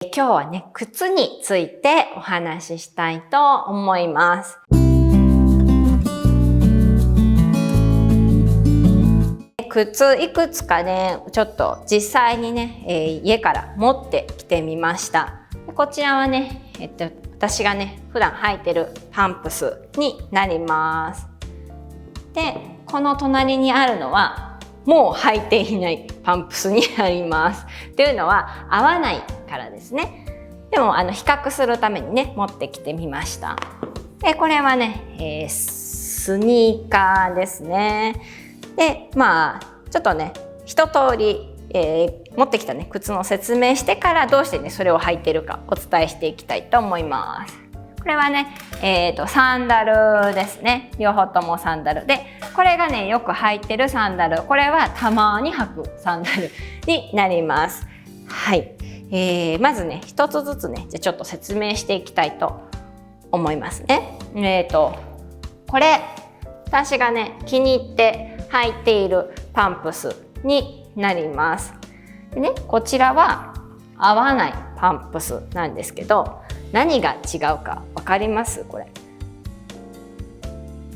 今日はね、靴についてお話ししたいと思います。靴いくつかね、ちょっと実際にね、家から持ってきてみました。こちらはね、私がね、普段履いてるパンプスになります。で、この隣にあるのは、もう履いていないパンプスになります。っていうのは合わないからですね。でも比較するためにね持ってきてみました。でこれはね、スニーカーですね。でちょっとね一通り、持ってきたね靴の説明してからどうしてねそれを履いてるかお伝えしていきたいと思います。これはね、サンダルですね。両方ともサンダルで、これがねよく履いてるサンダル、これはたまに履くサンダルになります。はい、まずね一つずつねじゃちょっと説明していきたいと思いますね。これ私がね気に入って履いているパンプスになります。でね、こちらは合わないパンプスなんですけど、何が違うか分かります？これ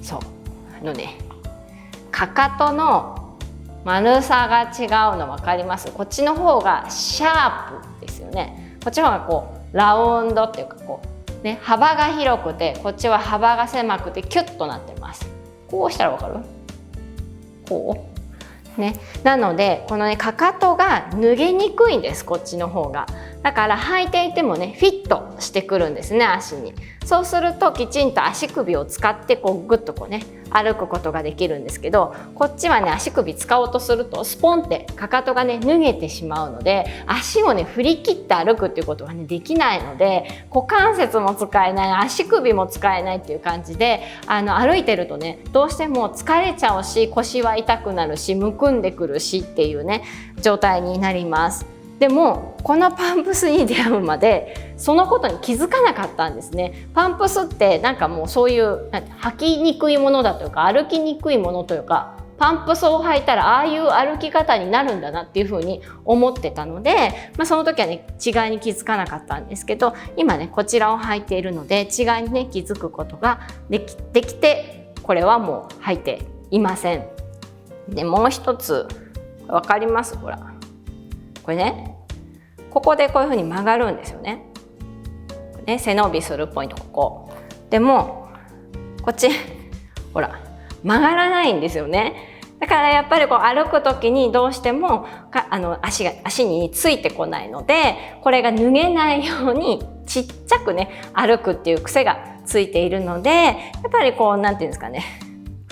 そうね、かかとの丸さが違うの分かります？こっちの方がシャープですよね。こっちの方がこうラウンドっていうかこうね、幅が広くて、こっちは幅が狭くてキュッとなってます。こうしたら分かる？こうね、なのでこのねかかとが脱げにくいんです、こっちの方が。だから履いていてもねフィットしてくるんですね、足に。そうするときちんと足首を使ってこうグッとこうね歩くことができるんですけど、こっちはね足首使おうとするとスポンってかかとがね脱げてしまうので、足をね振り切って歩くっていうことがねできないので、股関節も使えない、足首も使えないっていう感じで歩いてるとねどうしても疲れちゃうし、腰は痛くなるし、むくんでくるしっていうね状態になります。でもこのパンプスに出会うまでそのことに気づかなかったんですね。パンプスってなんかもうそういう履きにくいものだというか歩きにくいものというか、パンプスを履いたらああいう歩き方になるんだなっていうふうに思ってたので、その時はね違いに気づかなかったんですけど、今ねこちらを履いているので違いにね気づくことができて、これはもう履いていません。でもう一つ分かります？ほらこれね、ここでこういうふうに曲がるんですよね。背伸びするポイントここ。でもこっちほら曲がらないんですよね。だからやっぱりこう歩く時にどうしても足についてこないので、これが脱げないようにちっちゃくね歩くっていう癖がついているので、やっぱりこうなんていうんですかね、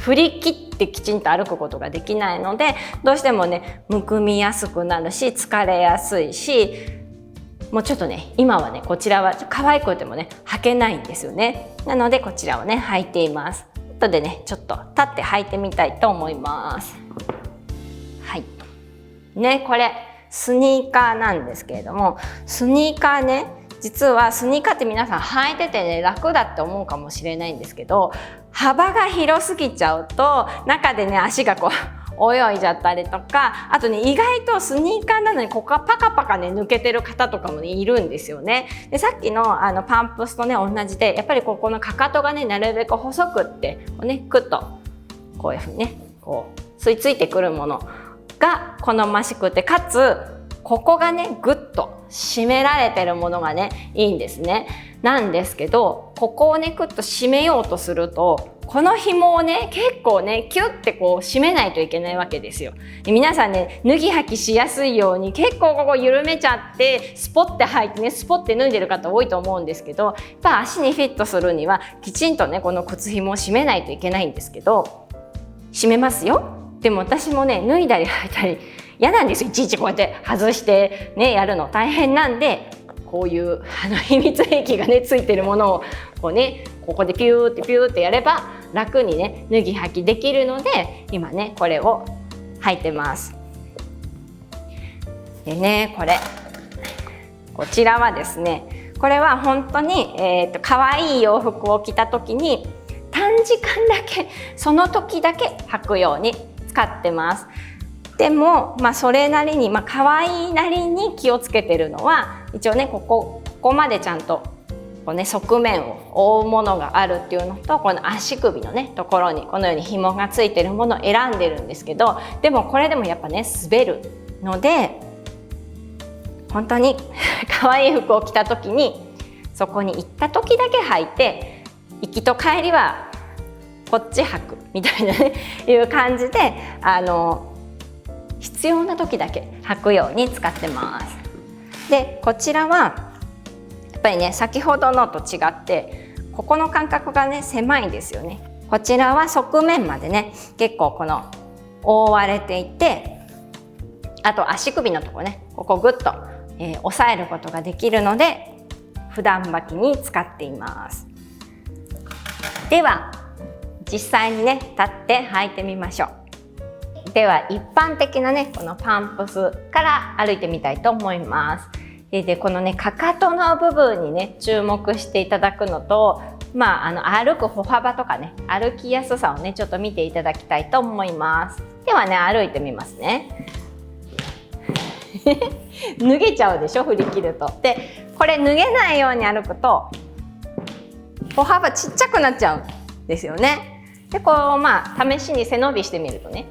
振り切ってきちんと歩くことができないので、どうしてもねむくみやすくなるし疲れやすいし、もうちょっとね今はねこちらは可愛くてもね履けないんですよね。なのでこちらをね履いています。後でねちょっと立って履いてみたいと思います。はいね、これスニーカーなんですけれども、スニーカーね、実はスニーカーって皆さん履いててね楽だって思うかもしれないんですけど、幅が広すぎちゃうと中でね足がこう泳いじゃったりとか、あとね意外とスニーカーなのにここがパカパカね抜けてる方とかもねいるんですよね。でさっきのパンプスとね同じで、やっぱりここのかかとがねなるべく細くってこうねクッとこういうふうにねこう吸い付いてくるものが好ましくて、かつここがねグッと締められてるものがねいいんですね。なんですけど、ここをねクッと締めようとすると、この紐をね結構ねキュッてこう締めないといけないわけですよ。で皆さんね脱ぎ履きしやすいように結構ここ緩めちゃってスポッて履いてねスポッて脱いでる方多いと思うんですけど、やっぱ足にフィットするにはきちんとねこの靴紐を締めないといけないんですけど、締めますよ。でも私もね脱いだり履いたり嫌なんですよ。いちいちこうやって外してねやるの大変なんで、こういう秘密兵器がねついてるものをこうねここでピューってやれば楽にね脱ぎ履きできるので、今ねこれを履いてます。でねこちらはですね、これは本当に可愛い洋服を着た時に短時間だけその時だけ履くように使ってます。でも、それなりに、可愛いなりに気をつけてるのは、一応ねここまでちゃんとこう、ね、側面を覆うものがあるっていうのと、この足首のねところにこのように紐がついてるものを選んでるんですけど、でもこれでもやっぱね滑るので、本当に可愛い服を着た時にそこに行った時だけ履いて、行きと帰りはこっち履くみたいなねいう感じで、必要な時だけ履くように使ってます。でこちらはやっぱりね先ほどのと違ってここの間隔がね狭いんですよね。こちらは側面までね結構この覆われていて、あと足首のとこねここグッと、押さえることができるので普段履きに使っています。では実際にね立って履いてみましょう。では一般的なねこのパンプスから歩いてみたいと思います。でこのねかかとの部分にね注目していただくのと、歩く歩幅とかね歩きやすさをねちょっと見ていただきたいと思います。ではね歩いてみますね。脱げちゃうでしょ振り切ると。でこれ脱げないように歩くと歩幅ちっちゃくなっちゃうんですよね。でこう試しに背伸びしてみるとね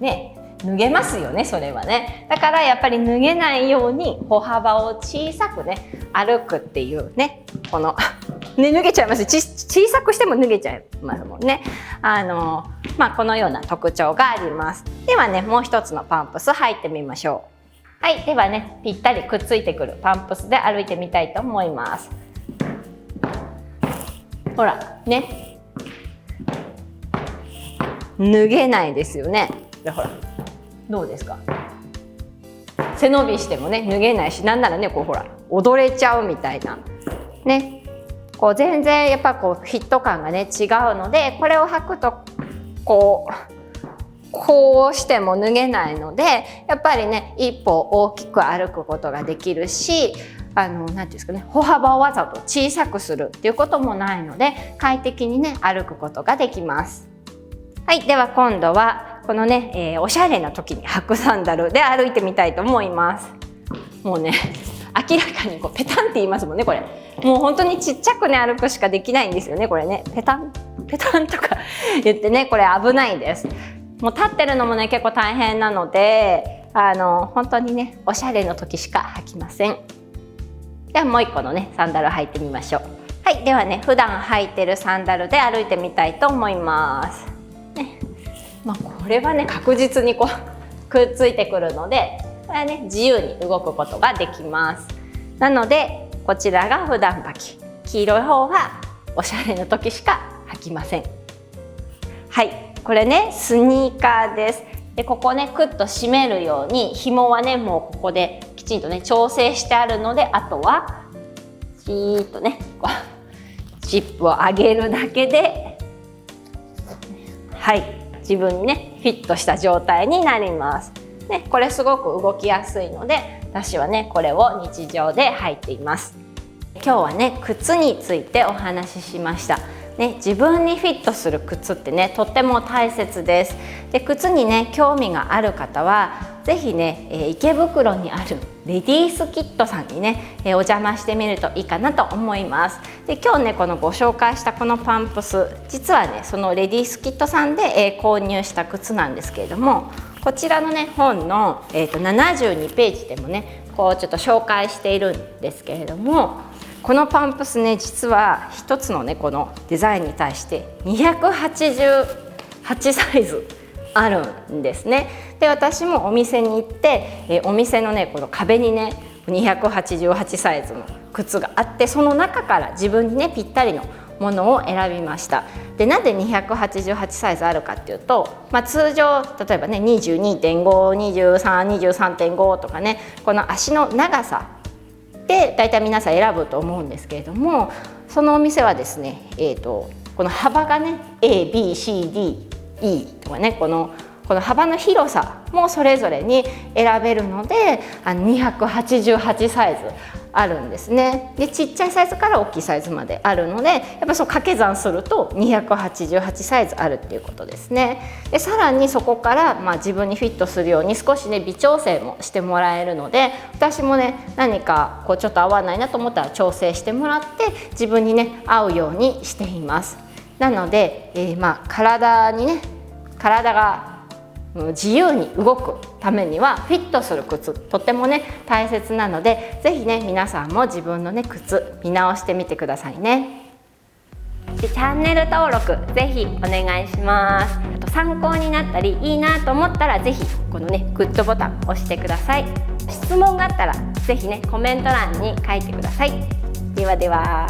ね脱げますよね、それはね。だからやっぱり脱げないように歩幅を小さくね歩くっていうね、このね脱げちゃいます。小さくしても脱げちゃいますもんね。このような特徴があります。ではねもう一つのパンプス履いてみましょう。はい、ではねぴったりくっついてくるパンプスで歩いてみたいと思います。ほらね脱げないですよね。でほらどうですか、背伸びしてもね脱げないし、なんならねこうほら踊れちゃうみたいなね、こう全然やっぱこうフィット感がね違うので、これを履くとこうしても脱げないので、やっぱりね一歩大きく歩くことができるし、なんていうんですかね、歩幅をわざと小さくするっていうこともないので快適にね歩くことができます。はい、では今度はこのね、おしゃれな時に履くサンダルで歩いてみたいと思います。もうね明らかにこうペタンって言いますもんね。これもう本当にちっちゃくね歩くしかできないんですよね。これねペタンペタンとか言ってね、これ危ないです。もう立ってるのもね結構大変なので、本当にねおしゃれの時しか履きません。ではもう一個のねサンダル履いてみましょう。はい、ではね普段履いてるサンダルで歩いてみたいと思います。ね、これはね確実にこうくっついてくるので、これはね自由に動くことができます。なのでこちらが普段履き、黄色い方はおしゃれの時しか履きません。はい、これねスニーカーです。でここねクッと締めるように紐はねもうここできちんとね調整してあるので、あとはじーっとねこうジップを上げるだけで、はい、自分にねフィットした状態になります。ね、これすごく動きやすいので私はねこれを日常で履いています。今日はね靴についてお話ししました。ね、自分にフィットする靴ってねとっても大切です。で靴にね興味がある方は是非ね、池袋にあるレディースキットさんにね、お邪魔してみるといいかなと思います。で今日ねこのご紹介したこのパンプス、実はねそのレディースキットさんで、購入した靴なんですけれども、こちらのね本の、72ページでもねこうちょっと紹介しているんですけれども、このパンプスね実は一つのねこのデザインに対して288サイズあるんですね。で私もお店に行って、お店のねこの壁にね288サイズの靴があって、その中から自分にねぴったりのものを選びました。でなんで288サイズあるかっていうと、通常例えばね 22.5、23、23.5 とかねこの足の長さでだいたい皆さん選ぶと思うんですけれども、そのお店はですね、この幅がね ABCDE とかねこのこの幅の広さもそれぞれに選べるので288サイズあるんですね。でちっちゃいサイズから大きいサイズまであるのでやっぱそう掛け算すると288サイズあるっていうことですね。でさらにそこから、自分にフィットするように少しね微調整もしてもらえるので、私もね何かこうちょっと合わないなと思ったら調整してもらって自分にね合うようにしています。なので、体が自由に動くためにはフィットする靴とってもね大切なので、是非ね皆さんも自分のね靴見直してみてくださいね。でチャンネル登録ぜひお願いします。あと参考になったりいいなと思ったらぜひこのねグッドボタン押してください。質問があったらぜひねコメント欄に書いてください。ではでは。